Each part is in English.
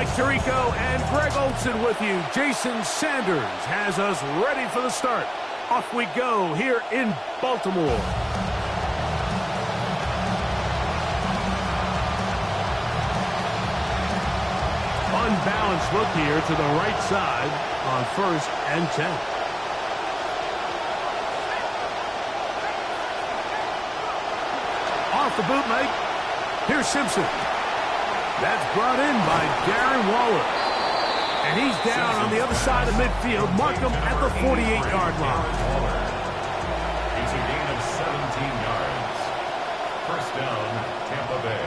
Mike Tirico and Greg Olson with you. Jason Sanders has us ready for the start. Off we go here in Baltimore. Unbalanced look here to the right side on 1st and 10. Off the bootleg. Here's Simpson. That's brought in by Darren Waller. And he's down on the other side of midfield. Mark him at the 48-yard line. It's a gain of 17 yards. First down, Tampa Bay.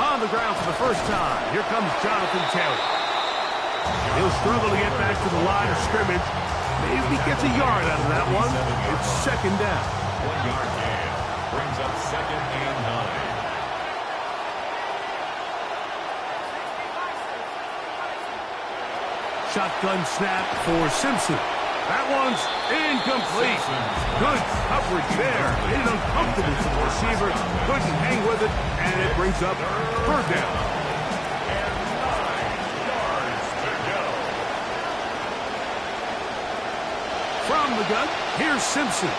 On the ground for the first time. Here comes Jonathan Taylor. He'll struggle to get back to the line of scrimmage. Maybe he gets a yard out of that one. It's second down. 1 yard gain. Brings up 2nd and 9. Shotgun snap for Simpson. That one's incomplete. Good coverage there. Made it uncomfortable for the receiver. Couldn't hang with it, and it brings up 3rd down. And 9 yards to go. From the gun, here's Simpson.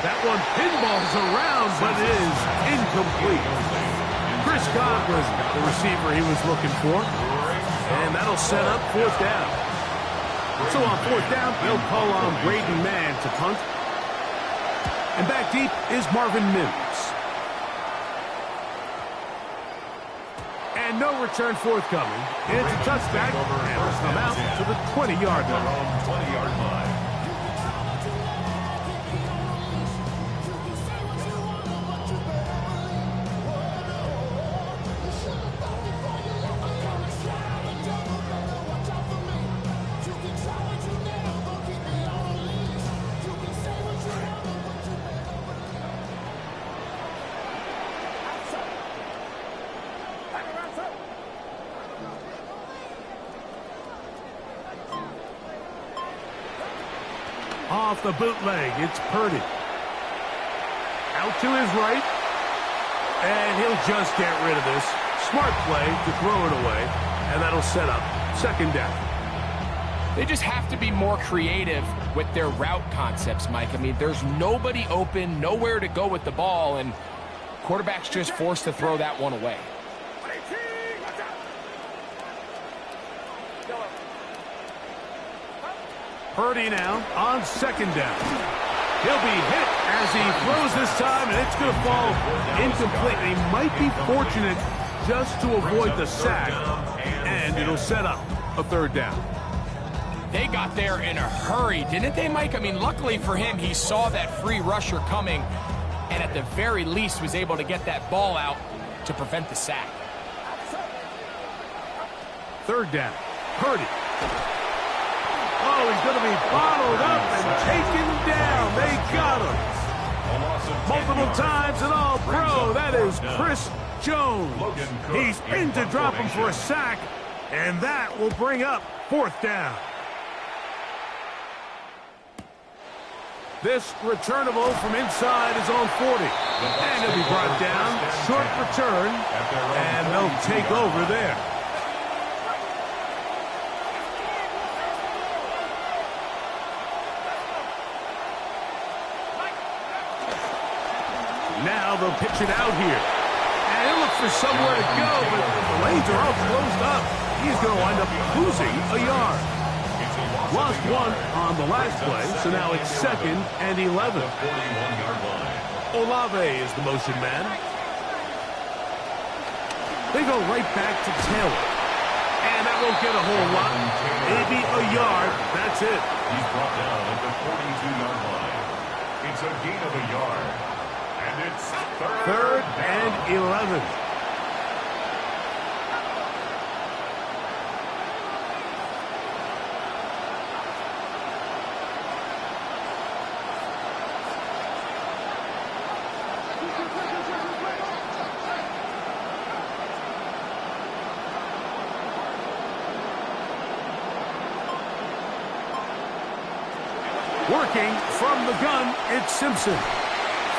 That one pinballs around, but it is incomplete. Chris Godwin, the receiver he was looking for. And that'll set up 4th down. So on 4th down, they'll call on Braden Mann to punt. And back deep is Marvin Mims. And no return forthcoming. It's a touchback, and it'll come out to the 20-yard line. 20-yard line. Off the bootleg, it's Purdy. Out to his right. And he'll just get rid of this. Smart play to throw it away. And that'll set up 2nd down. They just have to be more creative with their route concepts, Mike. I mean, there's nobody open, nowhere to go with the ball, and quarterback's just forced to throw that one away. Purdy now on 2nd down. He'll be hit as he throws this time, and it's going to fall incomplete. He might be fortunate just to avoid the sack, and it'll set up a 3rd down. They got there in a hurry, didn't they, Mike? I mean, luckily for him, he saw that free rusher coming, and at the very least was able to get that ball out to prevent the sack. 3rd down. Purdy. Oh, he's going to be bottled up and taken down. They got him. Multiple times and all pro. That is Chris Jones. He's in to drop him for a sack, and that will bring up 4th down. This returnable from inside is on 40. And he'll be brought down. Short return, and they'll take over there. Now they'll pitch it out here. And he'll look for somewhere to go, but the lanes are all closed up. He's going to wind up losing a yard. Lost 1 on the last play, so now it's 2nd and 11. Olave is the motion man. They go right back to Taylor. And that won't get a whole lot. Maybe a yard. That's it. He's brought down at the 42-yard line. It's a gain of a yard. And it's 3rd and 11. Working from the gun, it's Simpson.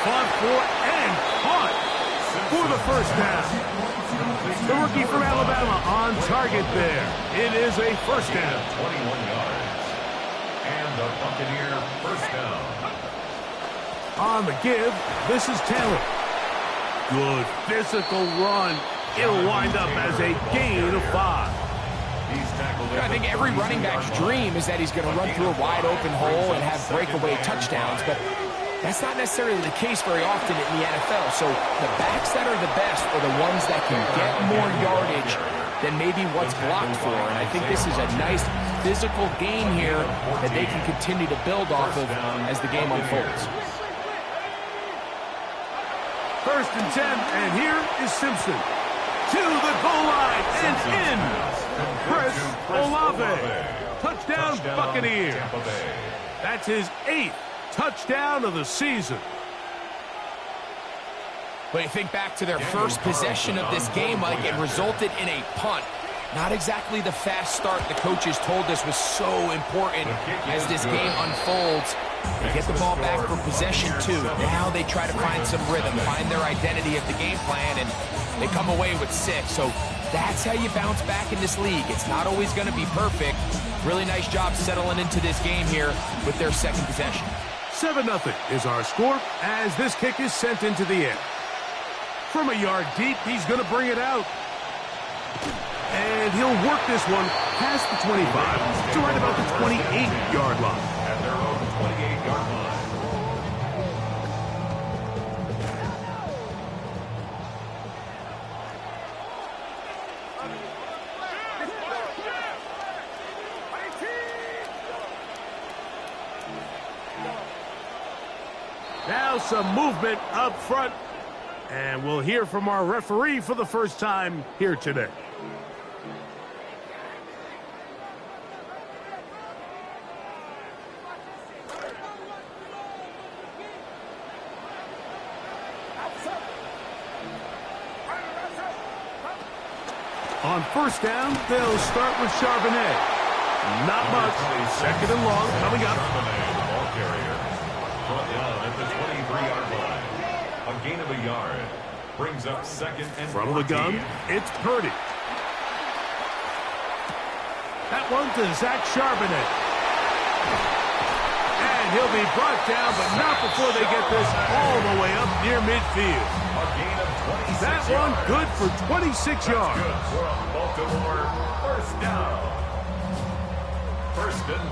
Fought for and caught for the 1st down. The rookie from Alabama on target there. It is a first down. 21 yards. And the Buccaneer first down. On the give, this is Taylor. Good physical run. It'll wind up as a gain of 5. I think every running back's dream is that he's going to run through a wide open hole and have breakaway touchdowns, but that's not necessarily the case very often in the NFL. So the backs that are the best are the ones that can get more yardage than maybe what's blocked for. And I think this is a nice physical game here that they can continue to build off of as the game unfolds. First and 10, and here is Simpson. To the goal line and in. Chris Olave. Touchdown, Buccaneers. That's his 8th touchdown of the season. But you think back to their first possession of this game, Mike, it resulted in a punt. Not exactly the fast start the coaches told us was so important as this game unfolds. They get the ball back for possession 2. Now they try to find some rhythm, find their identity of the game plan, and they come away with 6. So that's how you bounce back in this league. It's not always going to be perfect. Really nice job settling into this game here with their second possession. 7-0 is our score as this kick is sent into the air. From a yard deep, he's going to bring it out. And he'll work this one past the 25 to right about the 28-yard line. At their own 28-yard line. Now some movement up front. And we'll hear from our referee for the first time here today. On first down, they'll start with Charbonnet. Not much. Second and long coming up. Charbonnet, the ball carrier. Brought down at the 23-yard line. A gain of a yard. Brings up second and 14. From the gun, it's Purdy. That one to Zach Charbonnet. And he'll be brought down, but not before they get this all the way up near midfield. A gain of 26 That one good for 26 yards. Good for a Baltimore first down.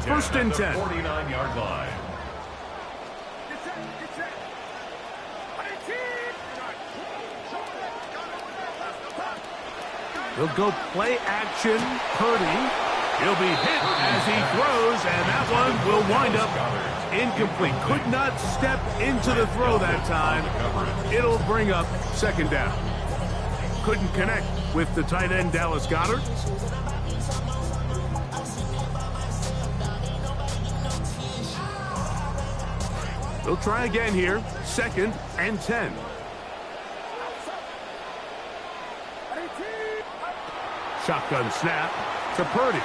First and 10. At the 49-yard line. He'll go play action. Purdy. He'll be hit as he throws, and that one will wind up incomplete. Could not step into the throw that time. It'll bring up second down. Couldn't connect with the tight end, Dallas Goedert. They'll try again here. Second and 10. Shotgun snap to Purdy.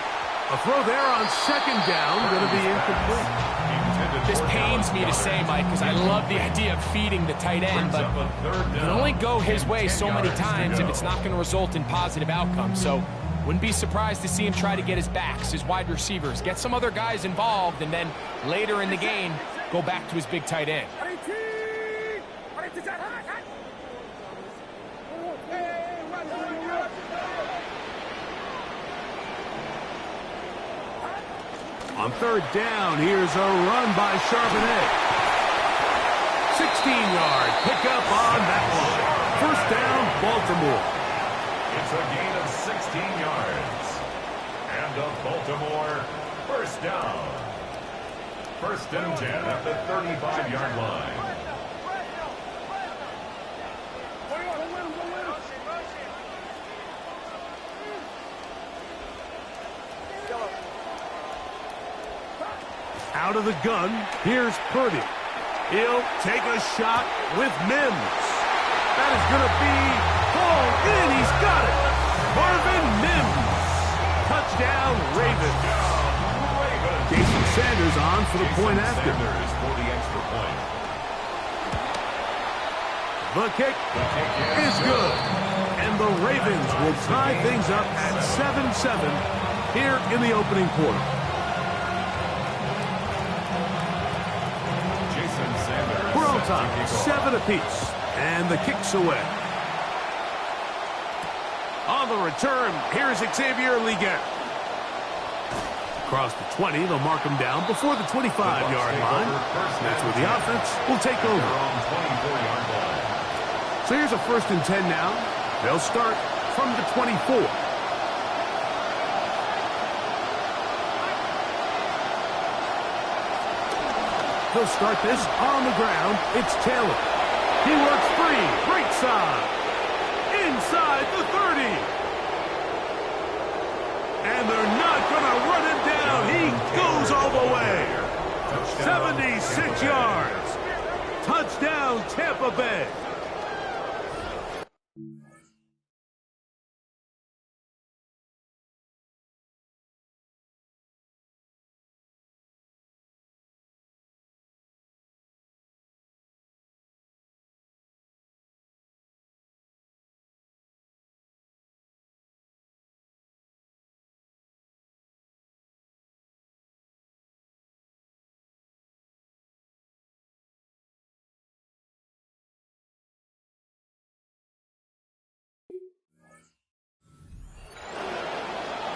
A throw there on second down, going to be incomplete. This pains me to say, Mike, because I love the idea of feeding the tight end, but it can only go his way so many times if it's not going to result in positive outcomes. So wouldn't be surprised to see him try to get his backs, his wide receivers, get some other guys involved, and then later in the game, go back to his big tight end. On third down, here's a run by Charbonnet. 16-yard pickup on that one. First down, Baltimore. It's a gain of 16 yards. And a Baltimore first down. First and 10 at the 35-yard line. Out of the gun, here's Purdy. He'll take a shot with Mims. That is going to be hauled in. He's got it. Marvin Mims. Touchdown, Ravens. Jason Sanders on for the point after. Sanders for the extra point. The kick is good. And And the Ravens will tie things up at 7-7 here in the opening quarter. We're on top, 7 apiece. And the kick's away. On the return, here's Xavier Liggett. Across the 20, they'll mark him down before the 25-yard line. That's where the offense will take over. So here's a 1st and 10 now. They'll start from the 24. He'll start this on the ground. It's Taylor. He works free. Right side. Inside the 30. And they're not going to run him down. He goes all the way. 76 yards. Touchdown, Tampa Bay.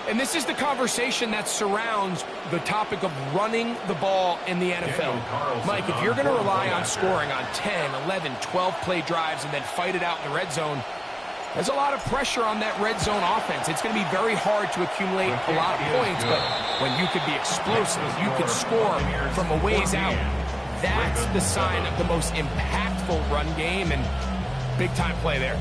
And this is the conversation that surrounds the topic of running the ball in the NFL. Mike, if you're going to rely on scoring on 10, 11, 12-play drives and then fight it out in the red zone, there's a lot of pressure on that red zone offense. It's going to be very hard to accumulate a lot of points, but when you can be explosive, you can score from a ways out, that's the sign of the most impactful run game, and big-time play there.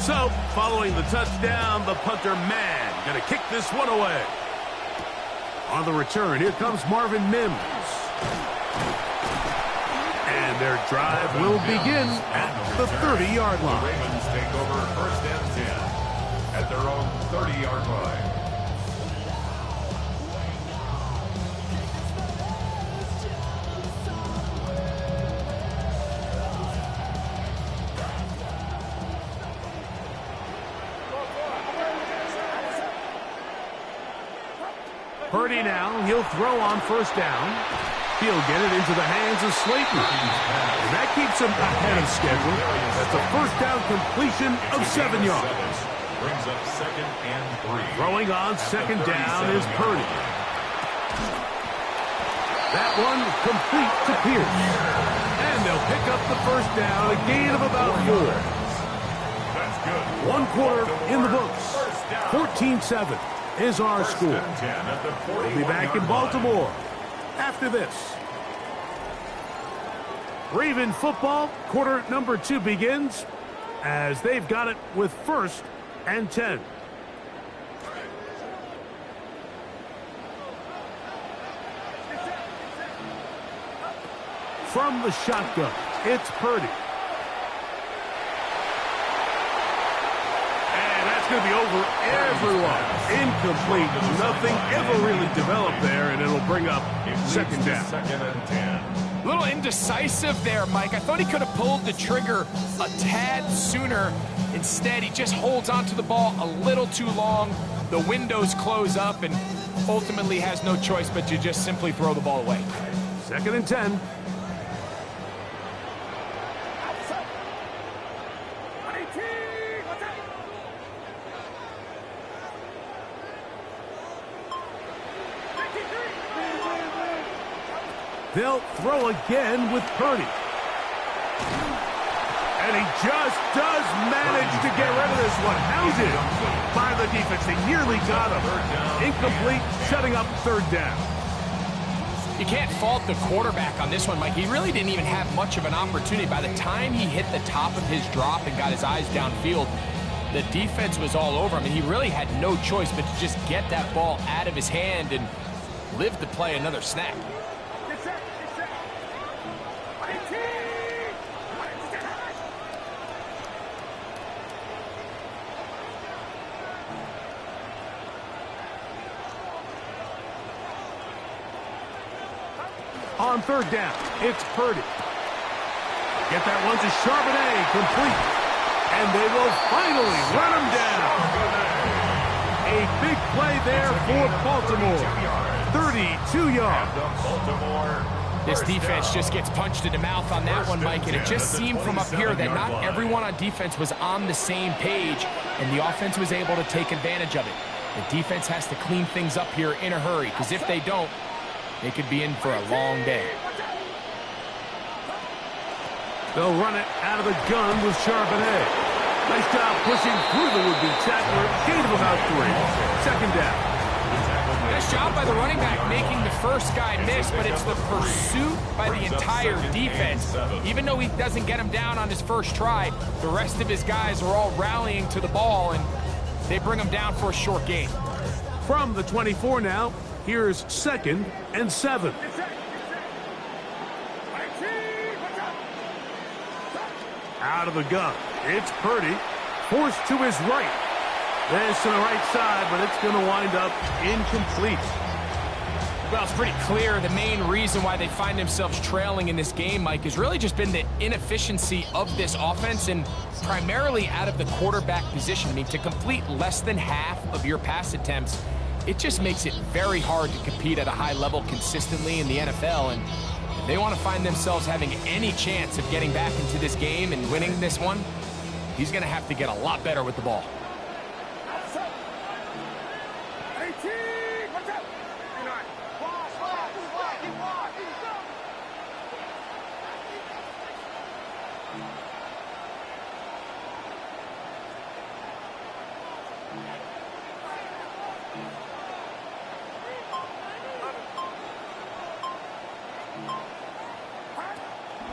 So, following the touchdown, the punter, Mann, going to kick this one away. On the return, here comes Marvin Mims. And their drive will begin at the 30-yard line. The Ravens take over 1st and 10 at their own 30-yard line. Purdy now, he'll throw on 1st down. He'll get it into the hands of Slayton. And that keeps him ahead of schedule. That's a 1st down completion of 7 yards. Brings up 2nd and 3. Throwing on 2nd down is Purdy. That one complete to Pierce. And they'll pick up the 1st down, a gain of about 4. That's good. 1 quarter in the books. 14-7. Is our score. We'll be back in Baltimore after this. Raven football, quarter number 2 begins as they've got it with 1st and 10. From the shotgun, it's Purdy. Going to be over everyone. Incomplete. Nothing ever really developed there, and it'll bring up 2nd down. 2nd and 10. A little indecisive there, Mike. I thought he could have pulled the trigger a tad sooner. Instead, he just holds onto the ball a little too long. The windows close up, and ultimately has no choice but to just simply throw the ball away. 2nd and 10. They'll throw again with Purdy. And he just does manage to get rid of this one. Hounded by the defense. They nearly got him. Incomplete, setting up 3rd down. You can't fault the quarterback on this one, Mike. He really didn't even have much of an opportunity. By the time he hit the top of his drop and got his eyes downfield, the defense was all over him, and he really had no choice but to just get that ball out of his hand and live to play another snap. On third down, it's Purdy. Get that one to Charbonnet, complete. And they will finally run him down. A big play there for Baltimore. 32 yards. This defense just gets punched in the mouth on that one, Mike, and it just seemed from up here that not everyone on defense was on the same page, and the offense was able to take advantage of it. The defense has to clean things up here in a hurry, because if they don't, they could be in for a long day. They'll run it out of the gun with Charbonnet. Nice job pushing through the would-be tackler. Gain of about 3. Second down. Nice job by the running back making the first guy miss, but it's the pursuit by the entire defense. Even though he doesn't get him down on his first try, the rest of his guys are all rallying to the ball, and they bring him down for a short gain. From the 24 now, here's 2nd and 7. Out of the gun, it's Purdy, forced to his right. This to the right side, but it's going to wind up incomplete. Well, it's pretty clear the main reason why they find themselves trailing in this game, Mike, has really just been the inefficiency of this offense and primarily out of the quarterback position. I mean, to complete less than half of your pass attempts, it just makes it very hard to compete at a high level consistently in the NFL. And if they want to find themselves having any chance of getting back into this game and winning this one, he's going to have to get a lot better with the ball.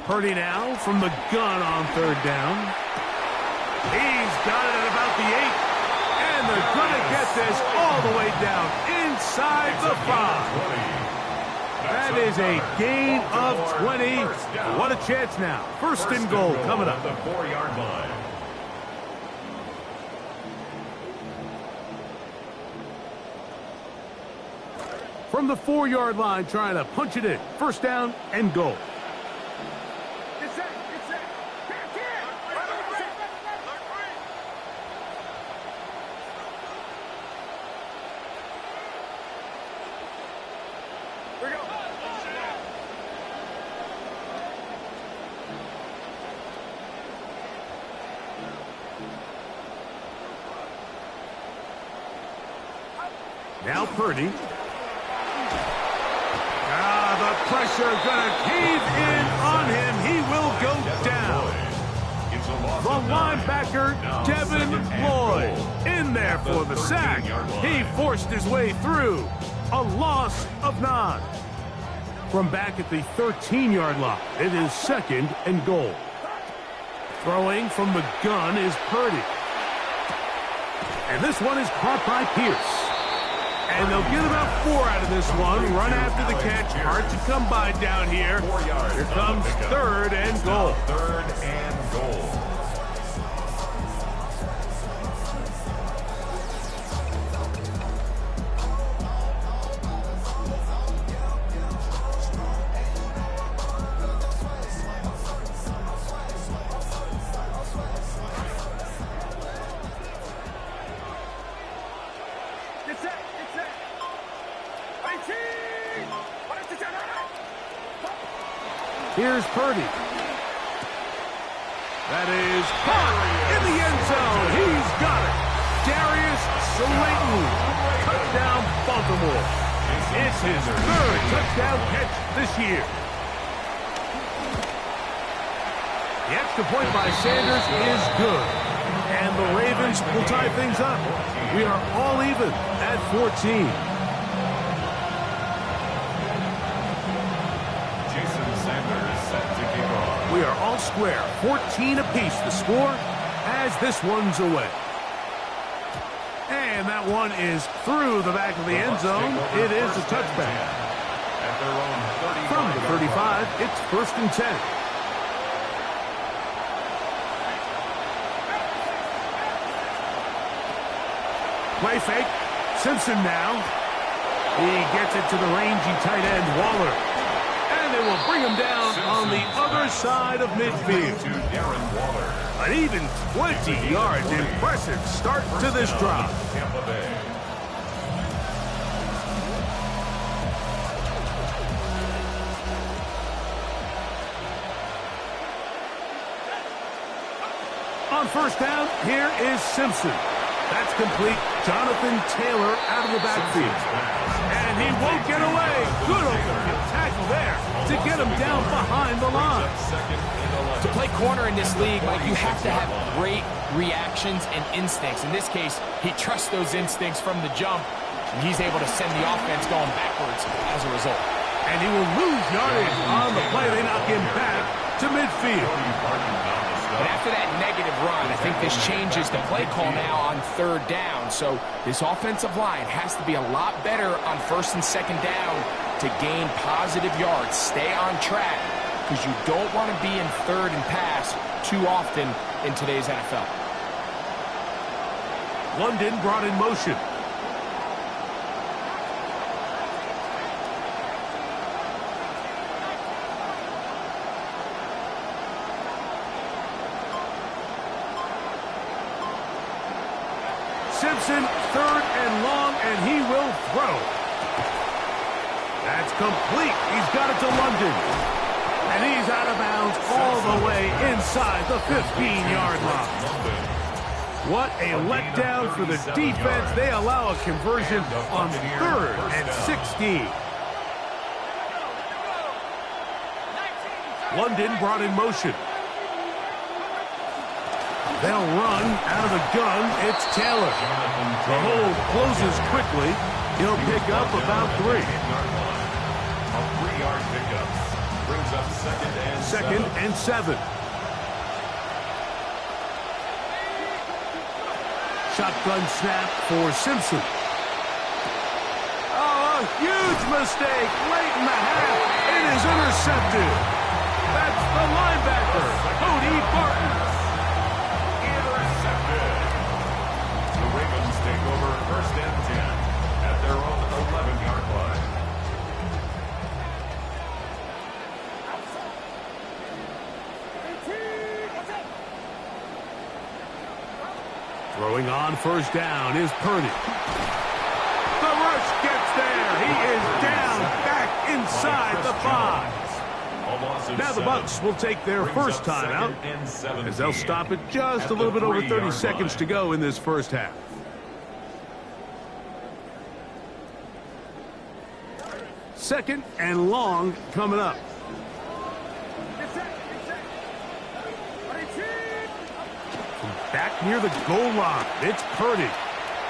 Purdy now from the gun on third down. He's got it at about the 8. And they're going to get this all the way down inside the 5. That is a gain of 20. What a chance now. First and goal coming up. The 4-yard line. From the 4-yard line, trying to punch it in. First down and goal. Now Purdy. The pressure going to cave in on him. He will go down. The linebacker, Devin Lloyd, in there for the sack. He forced his way through. A loss of 9. From back at the 13-yard line, it is 2nd and goal. Throwing from the gun is Purdy. And this one is caught by Pierce. And they'll get about 4 out of this one. Run after the catch. Hard to come by down here. Here comes 3rd and goal. 3rd and goal. Here's Purdy. That is caught in the end zone. He's got it. Darius Slayton. Touchdown, Baltimore. It's his 3rd touchdown catch this year. The extra point by Sanders is good. And the Ravens will tie things up. We are all even at 14. We are all square, 14 apiece the score as this one's away. And that one is through the back of the end zone. It is a touchback. From the 35, it's 1st and 10. Play fake. Simpson now. He gets it to the rangy tight end, Waller. And they will bring him down on the other side of midfield. An even 20 yards. Impressive start to this drive. On first down, here is Simpson. That's complete. Jonathan Taylor out of the backfield. And he won't get away. Good open tackle there to get him down behind the line. To play corner in this league, Mike, you have to have great reactions and instincts. In this case, he trusts those instincts from the jump, and he's able to send the offense going backwards as a result. And he will lose yardage on the play. They knock him back to midfield. And after that negative run, I think this changes the play call now on third down. So this offensive line has to be a lot better on first and second down to gain positive yards. Stay on track, because you don't want to be in third and pass too often in today's NFL. London brought in motion. Simpson, third and long, and he will throw. That's complete. He's got it to London. And he's out of bounds all the way inside the 15-yard line. What a letdown for the defense. They allow a conversion on third and 16. London brought in motion. They'll run out of the gun. It's Taylor. The hold closes quickly. He'll pick up about 3. A 3-yard pickup brings up second and 7. Shotgun snap for Simpson. Oh, a huge mistake late in the half. It is intercepted. That's the linebacker, Cody Barton. Take over first and 10 at their own 11-yard line. Throwing on first down is Purdy. The rush gets there. He is down back inside the 5. Now the Bucs will take their first timeout as they'll stop it just a little bit over 30 seconds to go in this first half. Second and long coming up. Back near the goal line, it's Purdy.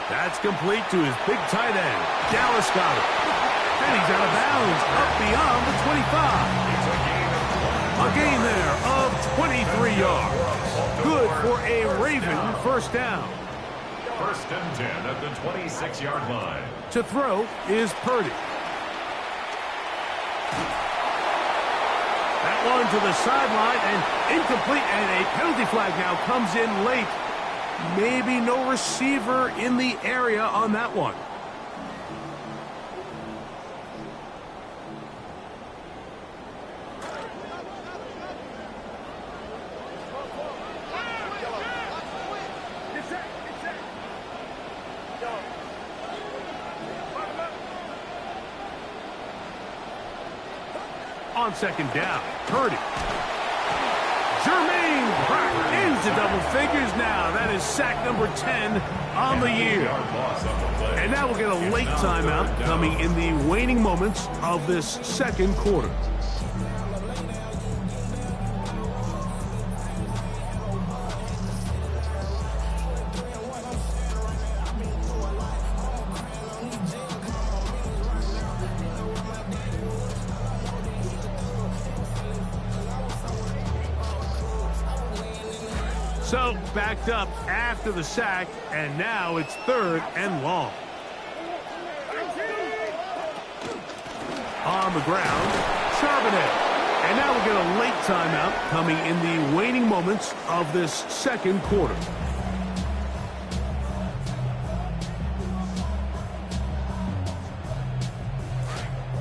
That's complete to his big tight end. Dallas got it. And he's out of bounds, up beyond the 25. A gain there of 23 yards. Good for a Raven first down. First and 10 at the 26-yard line. To throw is Purdy. That one to the sideline and incomplete, and a penalty flag now comes in late. Maybe no receiver in the area on that one. On second down, Purdy. Jermaine Pratt into double figures now. That is sack number 10 on the year. And now we'll get a late timeout coming in the waning moments of this second quarter. So, backed up after the sack, and now it's third and long. On the ground, Charbonnet. And now we'll get a late timeout coming in the waning moments of this second quarter.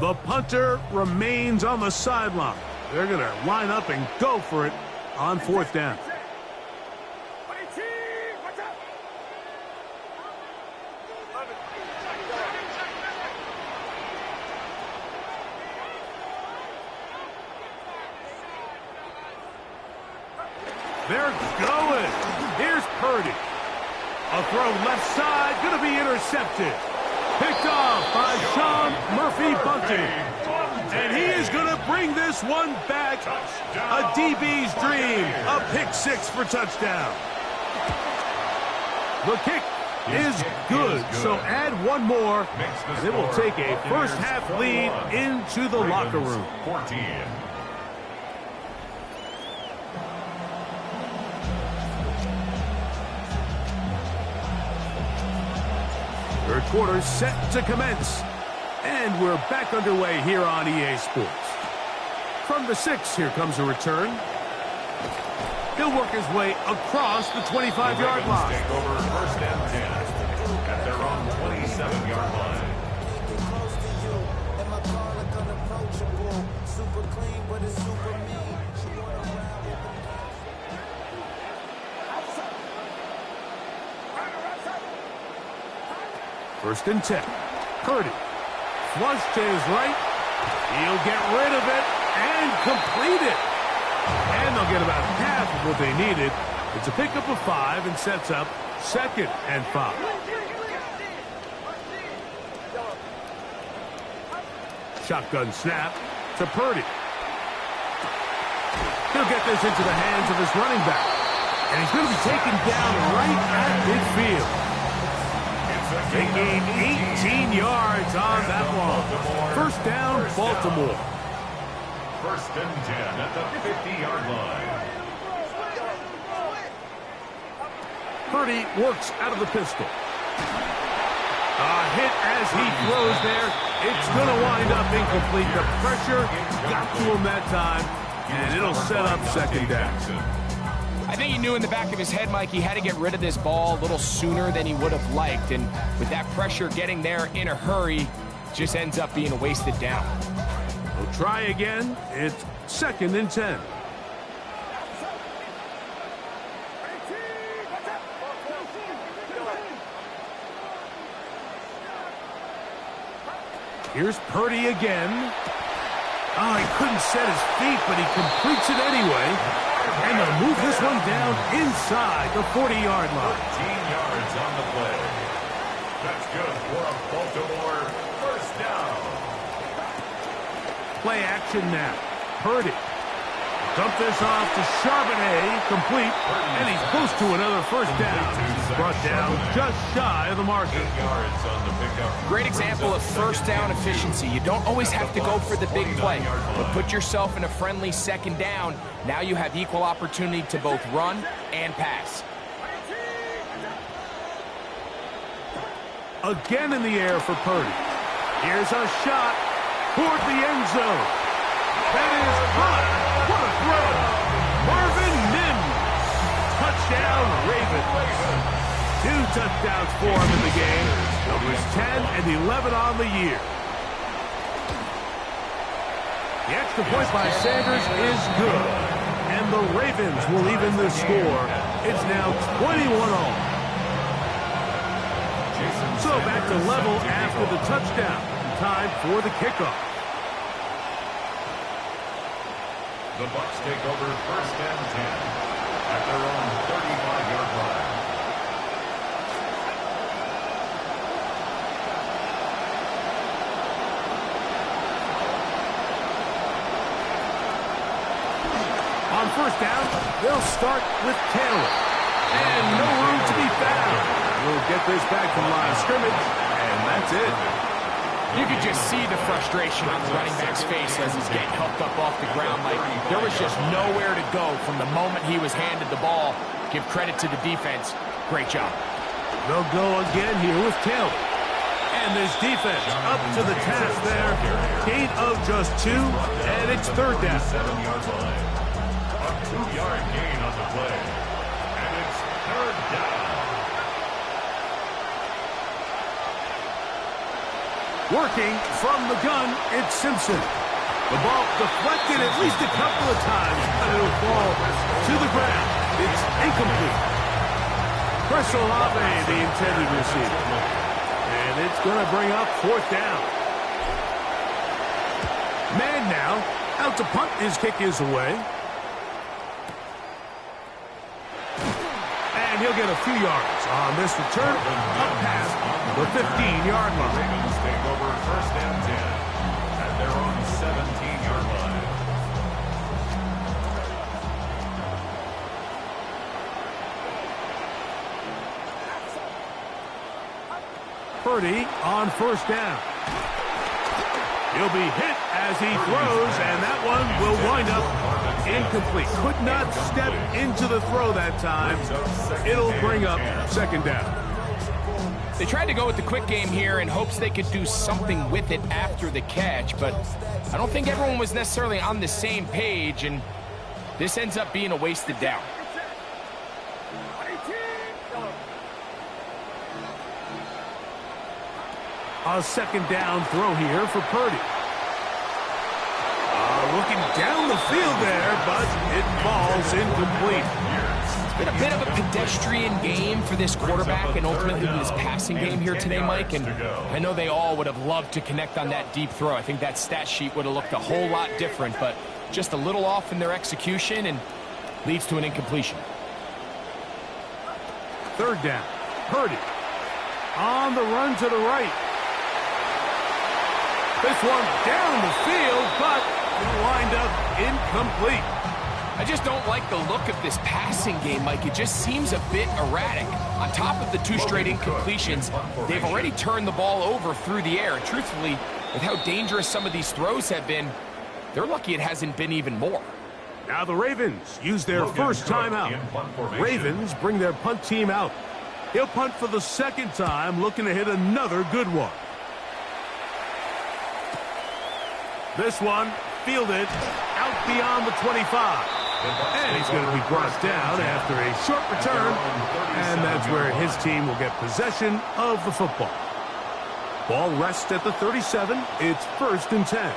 The punter remains on the sideline. They're going to line up and go for it on 4th down. They're going. Here's Purdy. A throw left side, going to be intercepted. Picked off by Sean Murphy-Bunting. And he is going to bring this one back. A DB's dream. A pick 6 for touchdown. The kick is good. So add one more. And it will take a first half lead into the locker room. 14. Third quarter set to commence. And we're back underway here on EA Sports. From the 6, here comes a return. He'll work his way across the 25-yard line. Take over 1st and 10 at their own 27-yard line. First and 10. Purdy. Flush to his right. He'll get rid of it and complete it. And they'll get about half of what they needed. It's a pickup of 5 and sets up 2nd and 5. Shotgun snap to Purdy. He'll get this into the hands of his running back. And he's going to be taken down right at midfield. They gain 18 yards on that one. First down, Baltimore. 1st and 10 at the 50-yard line. Purdy works out of the pistol. A hit as he throws there. It's going to wind up incomplete. The pressure got to him that time, and it'll set up 2nd down. I think he knew in the back of his head, Mike, he had to get rid of this ball a little sooner than he would have liked. And with that pressure getting there in a hurry, just ends up being a wasted down. We'll try again. It's 2nd and 10. Here's Purdy again. Oh, he couldn't set his feet, but he completes it anyway. And they'll move this one down inside the 40-yard line. 13 yards on the play. That's good for a Baltimore 1st down. Play action now. Purdy. Dump this off to Charbonnet. Complete. And he's close to another 1st down. Brought down just shy of the marker. 8 yards on the pickup. Great example of 1st down efficiency. You don't always have to go for the big play, but put yourself in a friendly 2nd down. Now you have equal opportunity to both run and pass. Again in the air for Purdy. Here's a shot toward the end zone. That is caught. What a throw. Marvin Mims. Touchdown, Ravens. 2 touchdowns for him in the game. Numbers 10 and 11 on the year. The extra point by Sanders is good. And the Ravens will even the score. It's now 21-all. So back to level after the touchdown. Time for the kickoff. The Bucs take over 1st and 10 at their own 35-yard line. On 1st down, they'll start with Taylor. And no room to be found. We'll get this back from line of scrimmage, and that's it. You could just see the frustration on the running back's face as he's getting helped up off the ground. Like, there was just nowhere to go from the moment he was handed the ball. Give credit to the defense. Great job. They'll go again here with Taylor. And this defense up to the task there. Gain of just 2, and it's 3rd down. 7-yard line. A 2-yard gain on the play. And it's 3rd down. Working from the gun, it's Simpson. The ball deflected at least a couple of times, but it'll fall to the ground. It's incomplete. Chris Olave, the intended receiver. And it's going to bring up fourth down. Man now, out to punt. His kick is away. And he'll get a few yards on this return up past the 15-yard line. Ravens take over first and 10 at their own 17-yard line. Purdy on first down. He'll be hit as he throws, and that one will wind up incomplete. Could not step into the throw that time. It'll bring up second down. They tried to go with the quick game here in hopes they could do something with it after the catch, but I don't think everyone was necessarily on the same page, and this ends up being a wasted down. A second down throw here for Purdy. Looking down the field there, but it falls incomplete. It's been a bit of a pedestrian game for this quarterback and ultimately this passing game here today, Mike. And I know they all would have loved to connect on that deep throw. I think that stat sheet would have looked a whole lot different, but just a little off in their execution and leads to an incompletion. Third down. Purdy on the run to the right. This one down the field, but it'll wind up incomplete. I just don't like the look of this passing game, Mike. It just seems a bit erratic. On top of the two straight incompletions, they've already turned the ball over through the air. Truthfully, with how dangerous some of these throws have been, they're lucky it hasn't been even more. Now the Ravens use their first timeout. Ravens bring their punt team out. He'll punt for the second time, looking to hit another good one. This one fielded out beyond the 25. And he's going to be brought down after a short return. And that's where his team will get possession of the football. Ball rests at the 37. It's first and 10.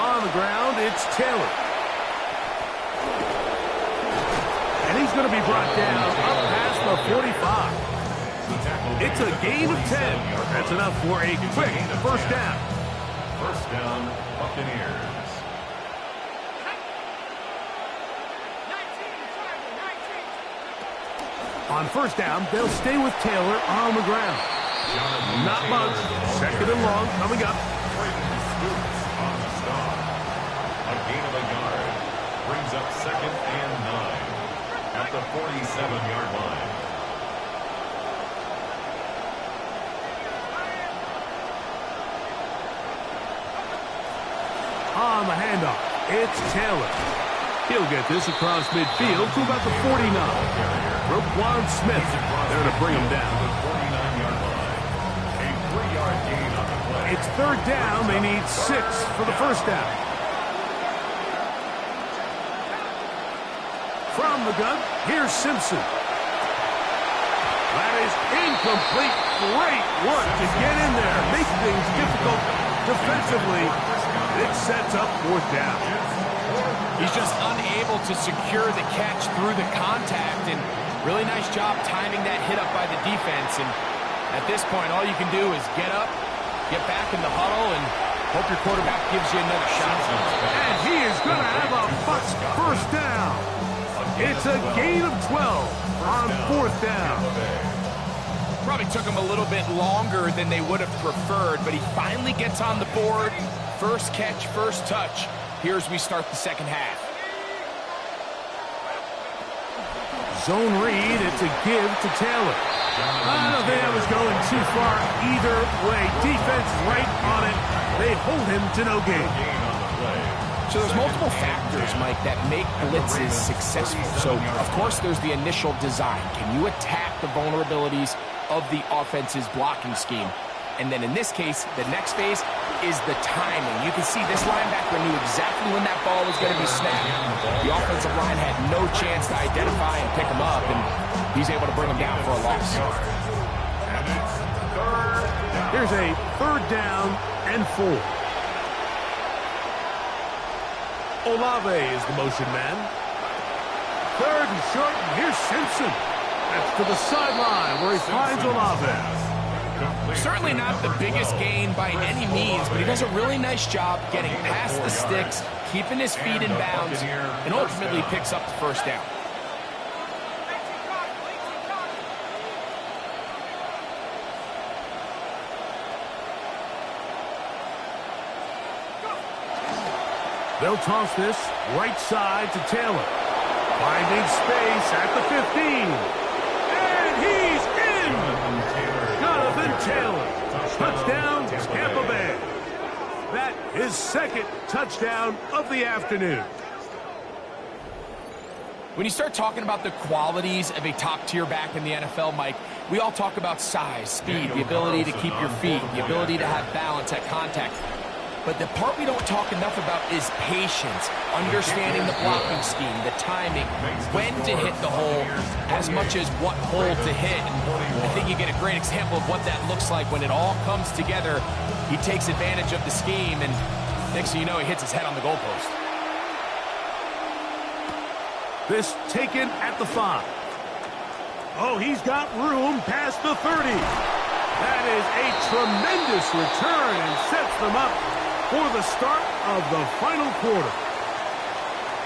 On the ground, it's Taylor. And he's going to be brought down up past the 45. It's a gain of 10. That's enough for a quick first down. First down, Buccaneers. On first down, they'll stay with Taylor on the ground. Not much. Second and long coming up. On the stop. A gain of a yard. Brings up second and 9 at the 47-yard line. On the handoff, it's Taylor. He'll get this across midfield to about the 49. Roquan Smith there to bring him down. The 49-yard line. A 3-yard gain on the play. It's third down. They need 6 for the first down. From the gun, here's Simpson. That is incomplete. Great work to get in there. Make things difficult defensively. It sets up fourth down. He's just unable to secure the catch through the contact, and really nice job timing that hit up by the defense. And at this point, all you can do is get up, get back in the huddle, and hope your quarterback gives you another shot. And he is going to have a first down. It's a gain of 12 on fourth down. Probably took him a little bit longer than they would have preferred, but he finally gets on the board. First catch, first touch. Here as we start the second half. Zone read, it's a give to Taylor. I don't think that was going too far either way. Defense right on it. They hold him to no gain. So there's multiple factors, Mike, that make blitzes successful. So, of course, there's the initial design. Can you attack the vulnerabilities of the offense's blocking scheme? And then in this case, the next phase is the timing. You can see this linebacker knew exactly when that ball was going to be snapped. The offensive line had no chance to identify and pick him up, and he's able to bring him down for a loss. Here's a 3rd down and 4. Olave is the motion man. 3rd and short, and here's Simpson. That's to the sideline where he finds Olave. Certainly not the biggest gain by any means, but he does a really nice job getting past the sticks, keeping his feet in bounds, and ultimately picks up the 1st down. They'll toss this right side to Taylor. Finding space at the 15. And he's in! Jonathan Taylor. Touchdown, Tampa Bay. That is 2nd touchdown of the afternoon. When you start talking about the qualities of a top-tier back in the NFL, Mike, we all talk about size, speed, the ability to keep your feet, the ability to have balance at contact. But the part we don't talk enough about is patience, understanding the blocking scheme, the timing, when to hit the hole, as much as what hole to hit. And I think you get a great example of what that looks like when it all comes together. He takes advantage of the scheme, and next thing you know, he hits his head on the goalpost. This taken at the 5. Oh, he's got room past the 30. That is a tremendous return and sets them up for the start of the final quarter.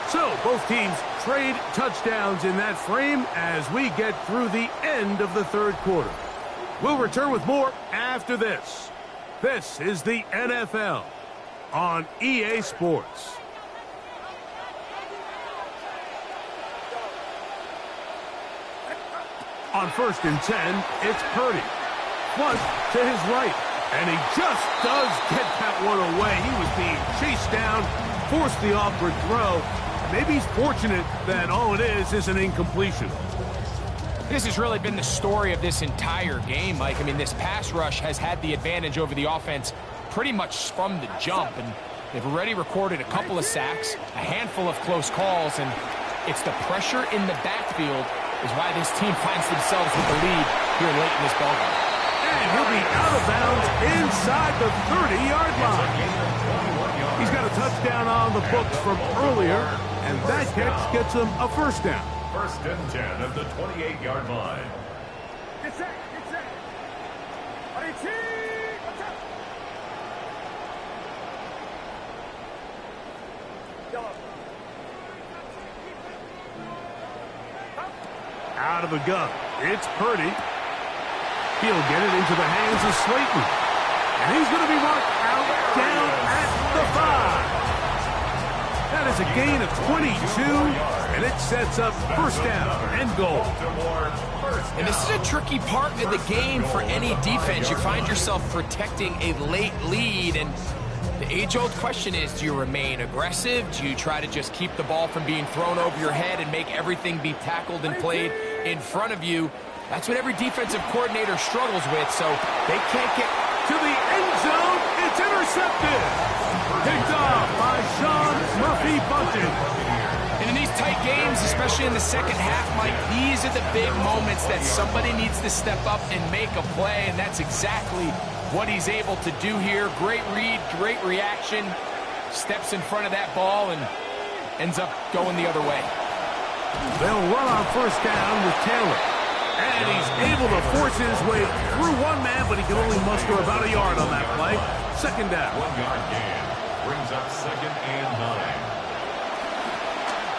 So, both teams trade touchdowns in that frame as we get through the end of the 3rd quarter. We'll return with more after this. This is the NFL on EA Sports. On 1st and 10, it's Purdy. Flush to his right. And he just does get that one away. He was being chased down, forced the awkward throw. Maybe he's fortunate that all it is an incompletion. This has really been the story of this entire game, Mike. I mean, this pass rush has had the advantage over the offense pretty much from the jump. And they've already recorded a couple of sacks, a handful of close calls, and it's the pressure in the backfield is why this team finds themselves with the lead here late in this ballgame. And he'll be out of bounds inside the 30-yard line. He's got a touchdown on the books from earlier, and that catch gets him a 1st down. 1st and 10 at the 28-yard line. Out of the gun, it's Purdy. He'll get it into the hands of Slayton. And he's going to be marked out down at the 5. That is a gain of 22, and it sets up 1st down and goal. And this is a tricky part of the game for any defense. You find yourself protecting a late lead, and the age-old question is, do you remain aggressive? Do you try to just keep the ball from being thrown over your head and make everything be tackled and played in front of you? That's what every defensive coordinator struggles with, so they can't get to the end zone. It's intercepted. Picked off by Sean Murphy-Bunting. And in these tight games, especially in the 2nd half, Mike, these are the big moments that somebody needs to step up and make a play, and that's exactly what he's able to do here. Great read, great reaction, steps in front of that ball and ends up going the other way. They'll run on 1st down with Taylor. And he's able to force his way through one man, but he can only muster about a yard on that play. 2nd down. 1-yard gain brings up 2nd and 9.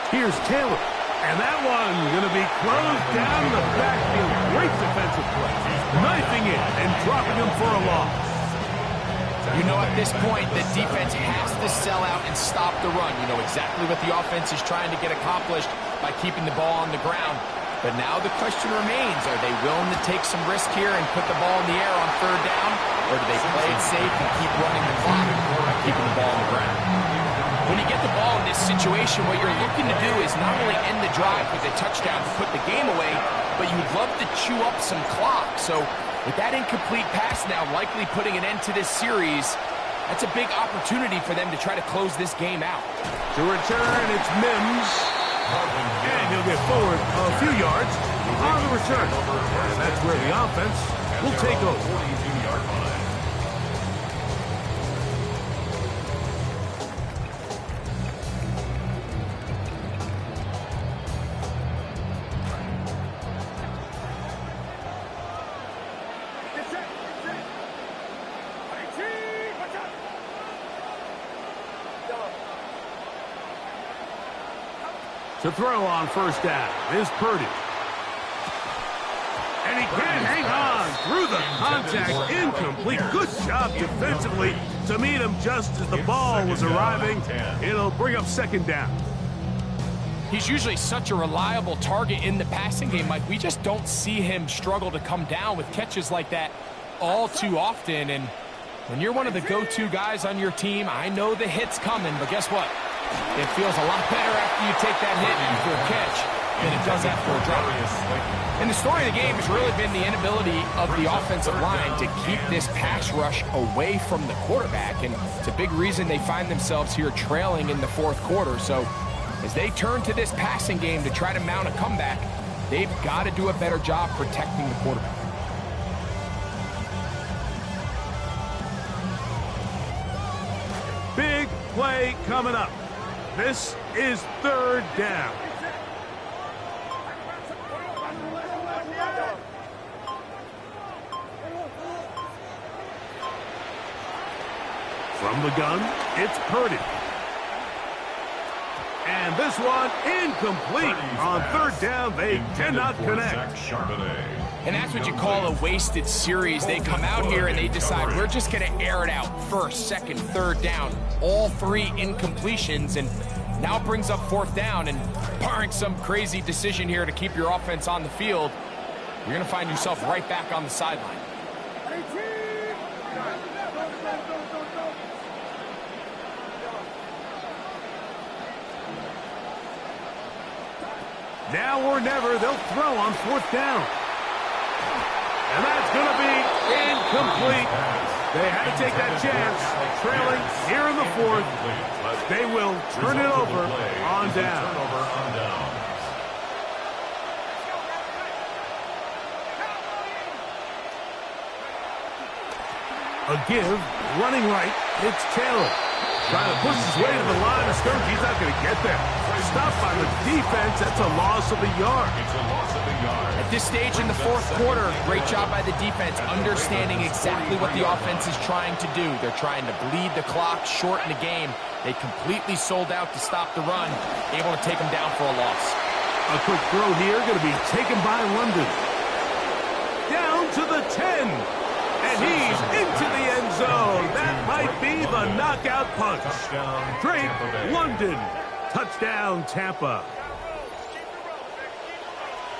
Here's Taylor. And that one going to be closed down the backfield. Great defensive play. Knifing it and dropping him for a loss. You know, at this point, the defense has to sell out and stop the run. You know exactly what the offense is trying to get accomplished by keeping the ball on the ground. But now the question remains, are they willing to take some risk here and put the ball in the air on 3rd down? Or do they play it safe and keep running the clock by keeping the ball on the ground? When you get the ball in this situation, what you're looking to do is not only end the drive with a touchdown to put the game away, but you'd love to chew up some clock. So with that incomplete pass now likely putting an end to this series, that's a big opportunity for them to try to close this game out. To return, it's Mims. And he'll get forward a few yards on the return. And that's where the offense will take over. To throw on first down is Purdy. And he can't hang on through the contact. Incomplete. Good job defensively to meet him just as the ball was arriving. It'll bring up second down. He's usually such a reliable target in the passing game, Mike. We just don't see him struggle to come down with catches like that all too often. And when you're one of the go-to guys on your team, I know the hit's coming, but guess what? It feels a lot better after you take that hit after a catch than it does after a drop. And the story of the game has really been the inability of the offensive line to keep this pass rush away from the quarterback. And it's a big reason they find themselves here trailing in the fourth quarter. So as they turn to this passing game to try to mount a comeback, they've got to do a better job protecting the quarterback. Big play coming up. This is third down. From the gun, it's Purdy. And this one incomplete. On third down, they cannot connect. And that's what you call a wasted series. They come out here and they decide we're just going to air it out. First, second, third down. All three incompletions, and now it brings up fourth down. And barring some crazy decision here to keep your offense on the field, you're going to find yourself right back on the sideline. Now or never, they'll throw on fourth down. And that's going to be incomplete. They had to take that chance. Trailing here in the fourth. They will turn it over on down. A give, running right, it's Taylor. Trying to push his way to the line of scrimmage. He's not going to get there. Stopped by the defense. That's a loss of a yard. At this stage in the fourth quarter, great job by the defense, understanding exactly what the offense is trying to do. They're trying to bleed the clock, shorten the game. They completely sold out to stop the run, able to take them down for a loss. A quick throw here, going to be taken by London. Down to the 10. And he's into the end zone. That might be the knockout punch. Drake London. Touchdown, Tampa.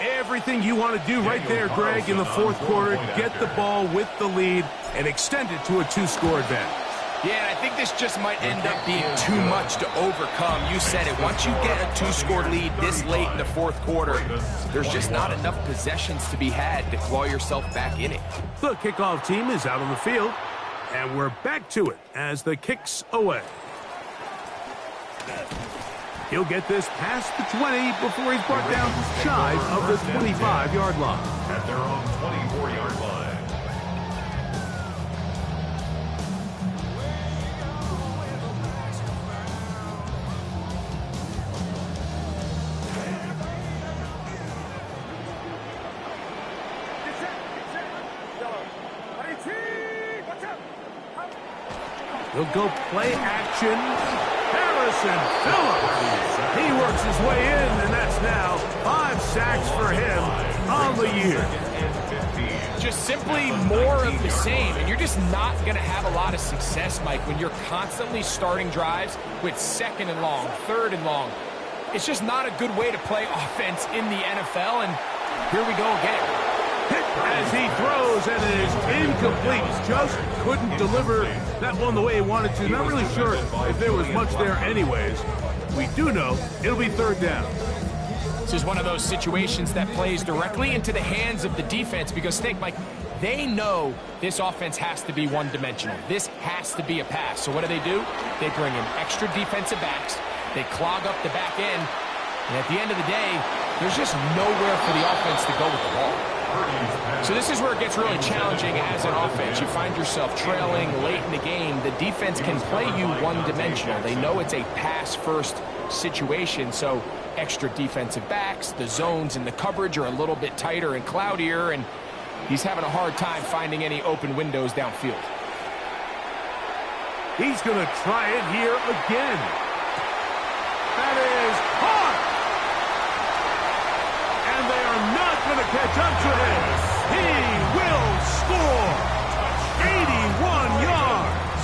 Everything you want to do right there, Greg, in the fourth quarter. Get the ball with the lead and extend it to a two-score advantage. Yeah, and I think this just might end up being too much to overcome. You said it. Once you get a two-score lead this late in the fourth quarter, there's just not enough possessions to be had to claw yourself back in it. The kickoff team is out on the field, and we're back to it as the kick's away. He'll get this past the 20 before he's brought down shy of the 25-yard line. At their own 24-yard line. He'll go play action. Harrison Phillips. He works his way in, and that's now 5 sacks for him on the year. Just simply more of the same, and you're just not going to have a lot of success, Mike, when you're constantly starting drives with second and long, third and long. It's just not a good way to play offense in the NFL, and here we go again. Hit as he throws, and it is incomplete. Just couldn't deliver that one the way he wanted to. Not really sure if there was much there anyways. We do know it'll be third down. This is one of those situations that plays directly into the hands of the defense because, think, Mike, they know this offense has to be one-dimensional. This has to be a pass. So what do? They bring in extra defensive backs. They clog up the back end. And at the end of the day, there's just nowhere for the offense to go with the ball. So this is where it gets really challenging as an offense. You find yourself trailing late in the game. The defense can play you one-dimensional. They know it's a pass-first situation, so extra defensive backs, the zones and the coverage are a little bit tighter and cloudier, and he's having a hard time finding any open windows downfield. He's going to try it here again. That is hard. catch up to him. He will score. 81 yards.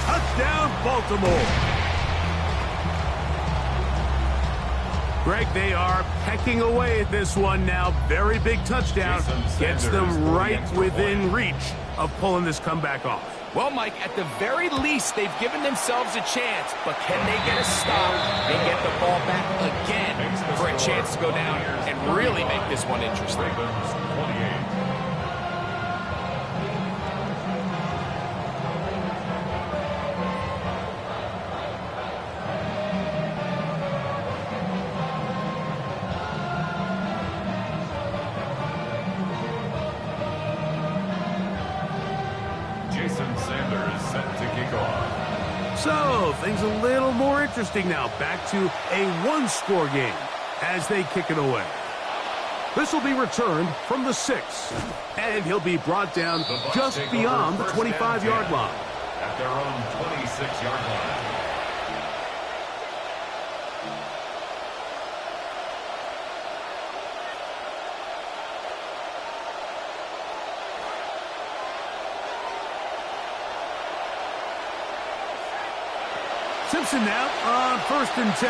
Touchdown, Baltimore. Greg, they are pecking away at this one now. Very big touchdown. Gets them right within reach of pulling this comeback off. Well, Mike, at the very least, they've given themselves a chance. But can they get a stop and get the ball back again for a chance to go down and really make this one interesting? So, things a little more interesting now. Back to a one-score game as they kick it away. This will be returned from the 6. And he'll be brought down just beyond the 25-yard line. At their own 26-yard line. Simpson now on 1st and 10.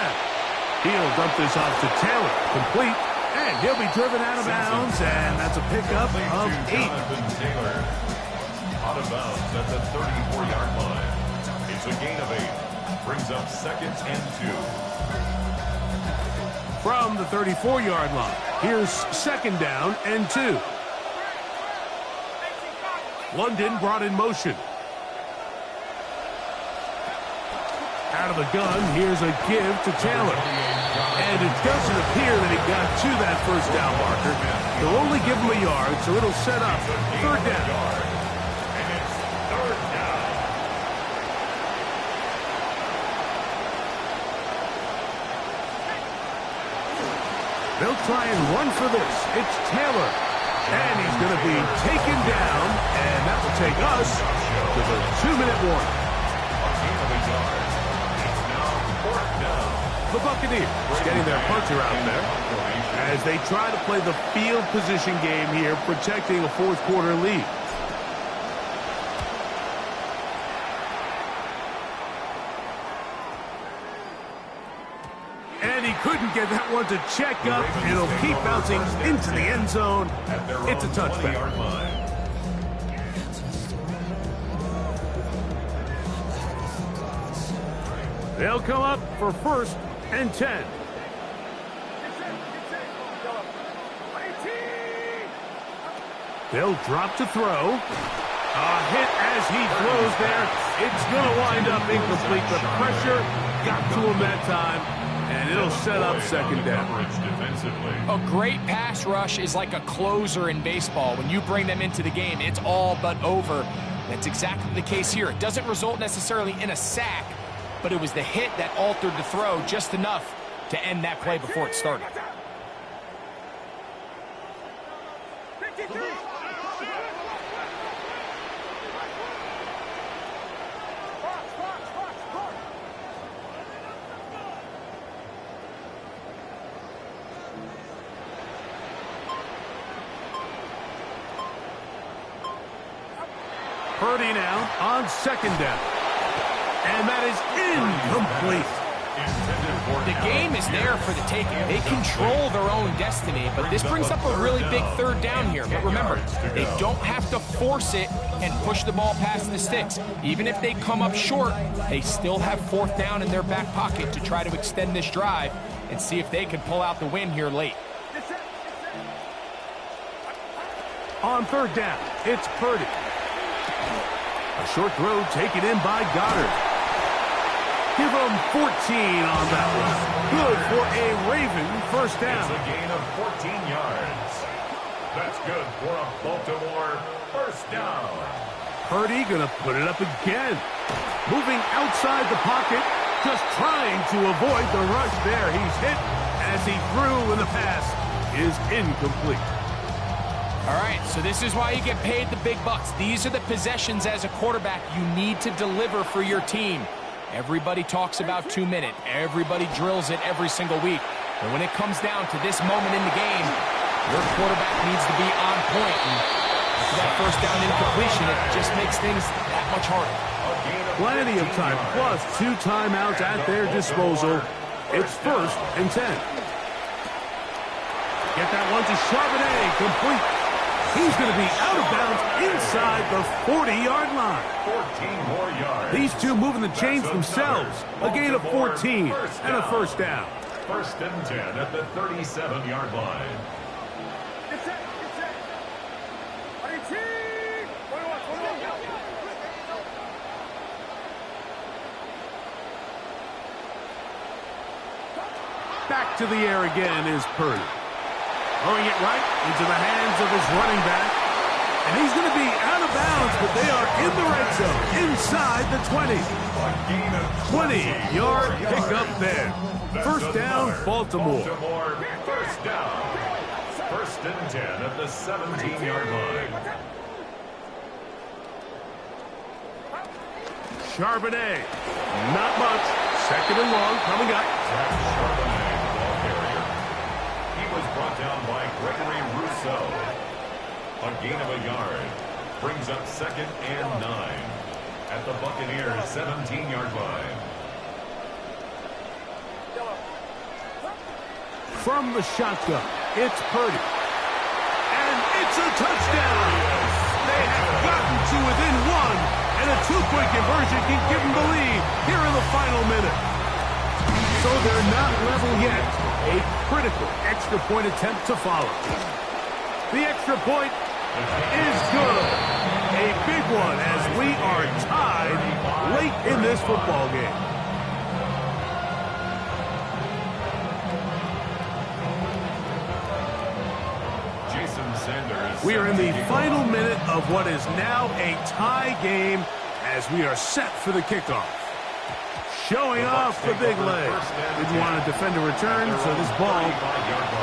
He'll dump this off to Taylor. Complete. And he'll be driven out of bounds. And that's a pickup of 8. Taylor out of bounds at the 34-yard line. It's a gain of 8. Brings up 2nd and 2. From the 34-yard line, here's 2nd down and 2. London brought in motion. Out of the gun, here's a give to Taylor. And it doesn't appear that he got to that first down marker. They'll only give him a yard, so it'll set up 3rd down. And it's 3rd down. They'll try and run for this. It's Taylor. And he's going to be taken down, and that will take us to the 2-minute warning. A gain of a yard. The Buccaneers getting their punter out there as they try to play the field position game here, protecting a 4th quarter lead. And he couldn't get that one to check up. It'll keep bouncing into the end zone. It's a touchback. They'll come up for 1st and 10. They'll drop to throw. A hit as he throws there. It's going to wind up incomplete. The pressure got to him that time, and it'll set up 2nd down. A great pass rush is like a closer in baseball. When you bring them into the game, it's all but over. That's exactly the case here. It doesn't result necessarily in a sack, but it was the hit that altered the throw just enough to end that play before it started. Purdy now on 2nd down. And that is incomplete. The game is there for the taking. They control their own destiny, but this brings up a really big 3rd down here. But remember, they don't have to force it and push the ball past the sticks. Even if they come up short, they still have 4th down in their back pocket to try to extend this drive and see if they can pull out the win here late. On 3rd down, it's Purdy. A short throw taken in by Goddard. Give him 14 on that one. Good for a Raven 1st down. It's a gain of 14 yards. That's good for a Baltimore 1st down. Purdy going to put it up again. Moving outside the pocket, just trying to avoid the rush there. He's hit as he threw, and the pass is incomplete. All right, so this is why you get paid the big bucks. These are the possessions as a quarterback you need to deliver for your team. Everybody talks about 2-minute. Everybody drills it every single week. But when it comes down to this moment in the game, Your quarterback needs to be on point. And after that first down incompletion, it just makes things that much harder. Plenty of time, plus 2 timeouts at their disposal. It's 1st and 10. Get that one to Charbonnet, complete. He's going to be out of bounds inside the 40-yard line. 14 more yards. These two moving the chains themselves. A gain of 14 and a first down. 1st and 10 at the 37-yard line. Back to the air again is Purdy. Throwing it right into the hands of his running back. And he's going to be out of bounds, but they are in the red zone, inside the 20. 20-yard pickup there. First down, Baltimore. First down. 1st and 10 at the 17-yard line. Charbonnet. Not much. 2nd and long coming up. Charbonnet, the ball carrier. He was brought down by Gregory Rousseau. A gain of a yard. Brings up 2nd and 9 at the Buccaneers' 17-yard line. From the shotgun, it's Purdy. And it's a touchdown. They have gotten to within 1, and a 2-point conversion can give them the lead here in the final minute. So they're not level yet. A critical extra point attempt to follow. The extra point is good. A big one as we are tied late in this football game. We are in the final minute of what is now a tie game as we are set for the kickoff. Showing off the big leg. Didn't want to defend a return, so this ball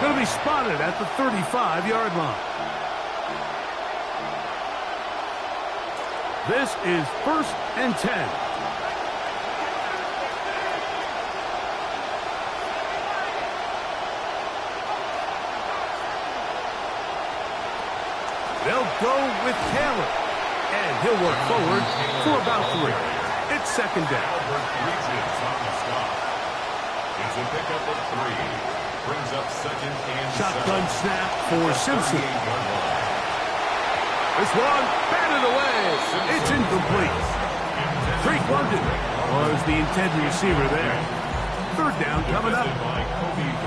going to be spotted at the 35-yard line. This is 1st and 10. They'll go with Taylor. And he'll work forward for about 3. It's 2nd down. It's a pickup of 3. Brings up 2nd and 7. Shotgun snap for Simpson. This one batted away. It's incomplete. Drake London was the intended receiver there. 3rd down coming up.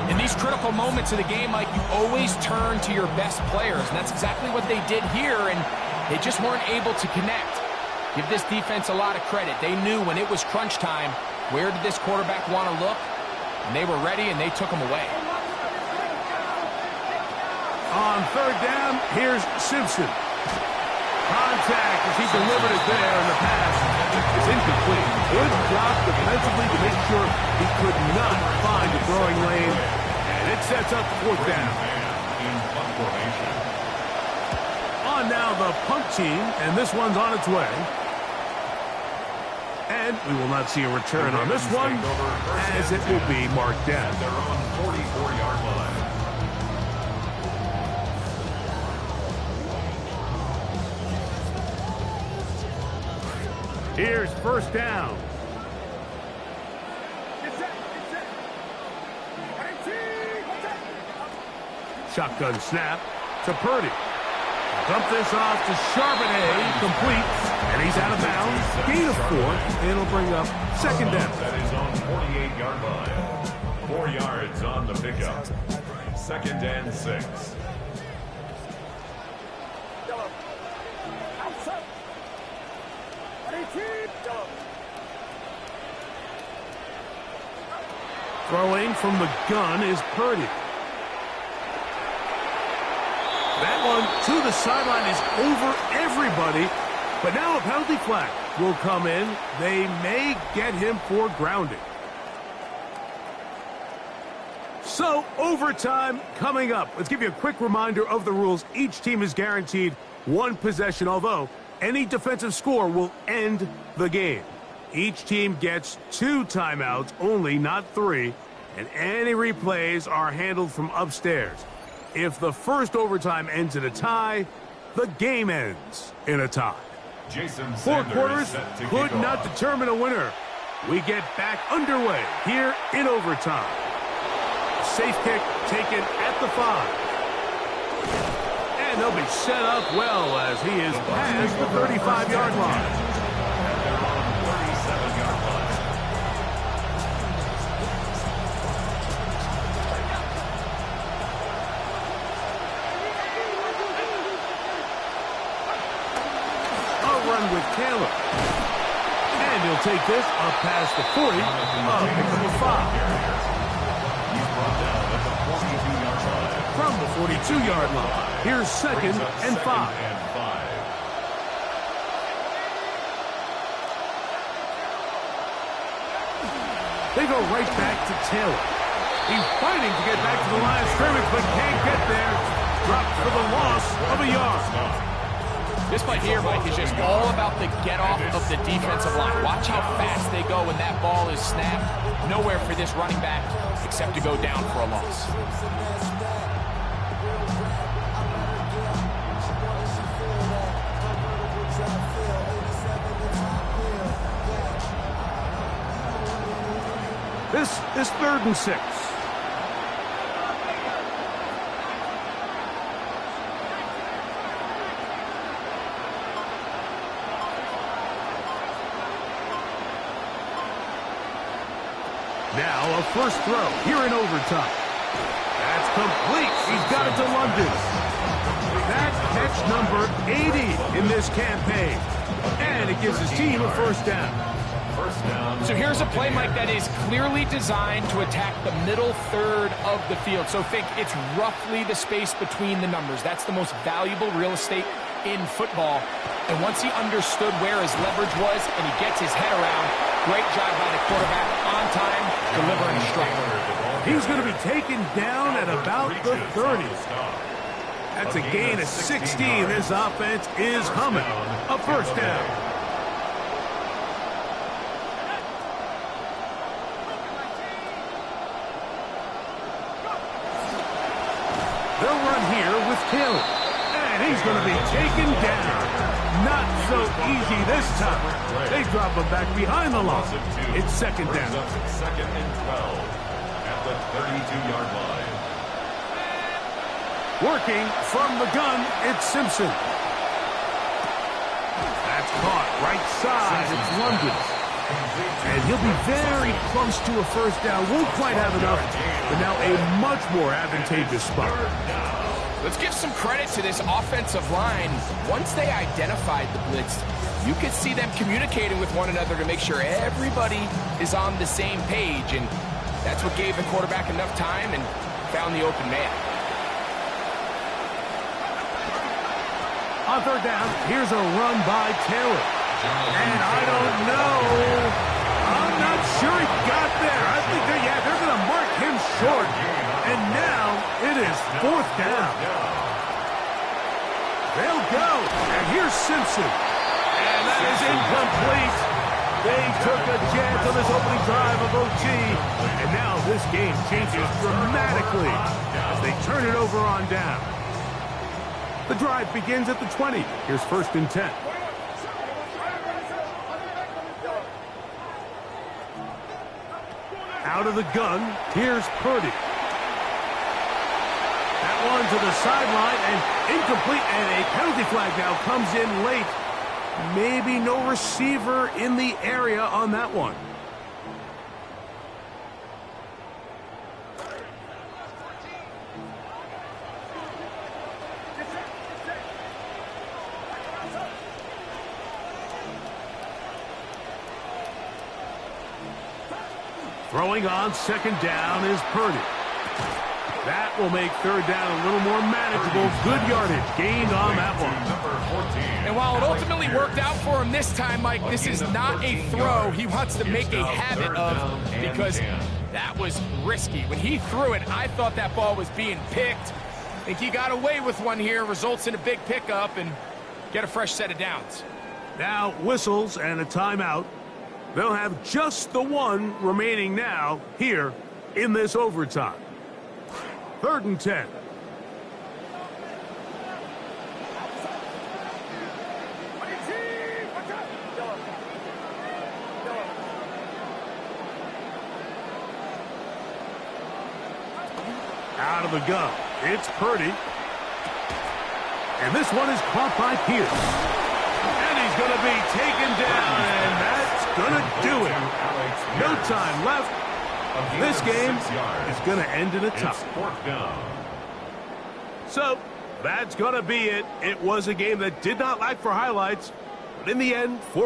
In these critical moments of the game, Mike, you always turn to your best players, and that's exactly what they did here, and they just weren't able to connect. Give this defense a lot of credit. They knew when it was crunch time, where did this quarterback want to look, and they were ready, and they took him away. On 3rd down, here's Simpson. Contact as he delivered it there on the pass. It's incomplete. Good job defensively to make sure he could not find the throwing lane. And it sets up 4th down. On now the punt team, and this one's on its way. And we will not see a return on this one, as it will be marked down. Their own 44-yard line. Here's 1st down. Shotgun snap to Purdy. Dump this off to Charbonnet, complete, and he's out of bounds. Gain of 4, it'll bring up 2nd down. That is on 48-yard line. 4 yards on the pickup. 2nd and 6. Throwing from the gun is Purdy. That one to the sideline is over everybody. But now a penalty flag will come in. They may get him for grounding. So, overtime coming up. Let's give you a quick reminder of the rules. Each team is guaranteed 1 possession, although any defensive score will end the game. Each team gets 2 timeouts only, not 3, and any replays are handled from upstairs. if the first overtime ends in a tie, the game ends in a tie. Jason 4 Sanders quarters set to could kick not off. determine a winner. We get back underway here in overtime. Safe kick taken at the 5. And they'll be set up well as he is past the 35-yard line. And they're on 37-yard line. A run with Taylor. And he'll take this up past the 40. Pick up a 5. He's brought down at the 42-yard line. From the 42-yard line, here's second Brings up and 5. second and 5. They go right back to Taylor. He's fighting to get back to the line of scrimmage, but can't get there. Dropped for the loss of a yard. This play here, Mike, is just all about the get-off of the defensive line. Watch how fast they go when that ball is snapped. Nowhere for this running back except to go down for a loss. This is 3rd and 6. Now a first throw here in overtime. That's complete. He's got it to London. That's catch number 80 in this campaign. And it gives his team a first down. First down. So here's a play, Mike, that is clearly designed to attack the middle third of the field. So think it's roughly the space between the numbers. That's the most valuable real estate in football. And once he understood where his leverage was and he gets his head around, great job by the quarterback on time, delivering a strike. He's going to be taken down at about the 30. That's a gain of 16. This offense is humming. A first down. They'll run here with Taylor. And he's going to be taken down. Not so easy this time. They drop him back behind the line. It's second down. Second and 12 at the 32-yard line. Working from the gun, it's Simpson. That's caught right side. It's London. And he'll be very close to a first down. Won't quite have enough, but now a much more advantageous spot. Let's give some credit to this offensive line. Once they identified the blitz, you could see them communicating with one another to make sure everybody is on the same page. And that's what gave the quarterback enough time and found the open man. On third down, here's a run by Taylor. And I don't know. I'm not sure he got there. I think they're going to mark him short. And now it is fourth down. They'll go. And here's Simpson. And that is incomplete. They took a chance on this opening drive of OT. And now this game changes dramatically as they turn it over on down. The drive begins at the 20. Here's 1st and 10. Out of the gun, here's Purdy. That one to the sideline and incomplete, and a penalty flag now comes in late. Maybe no receiver in the area on that one. Throwing on second down is Purdy. That will make third down a little more manageable. Good yardage gained on that one. And while it ultimately worked out for him this time, Mike, this is not a throw he wants to make a habit of because that was risky. When he threw it, I thought that ball was being picked. I think he got away with one here, results in a big pickup and get a fresh set of downs. Now whistles and a timeout. They'll have just the one remaining now here in this overtime. 3rd and 10. Out of the gun, it's Purdy. And this one is caught by Pierce. And he's going to be taken down, and that's going to do it. No time left. This game is going to end in a tie. So, that's going to be it. It was a game that did not lack for highlights, but in the end,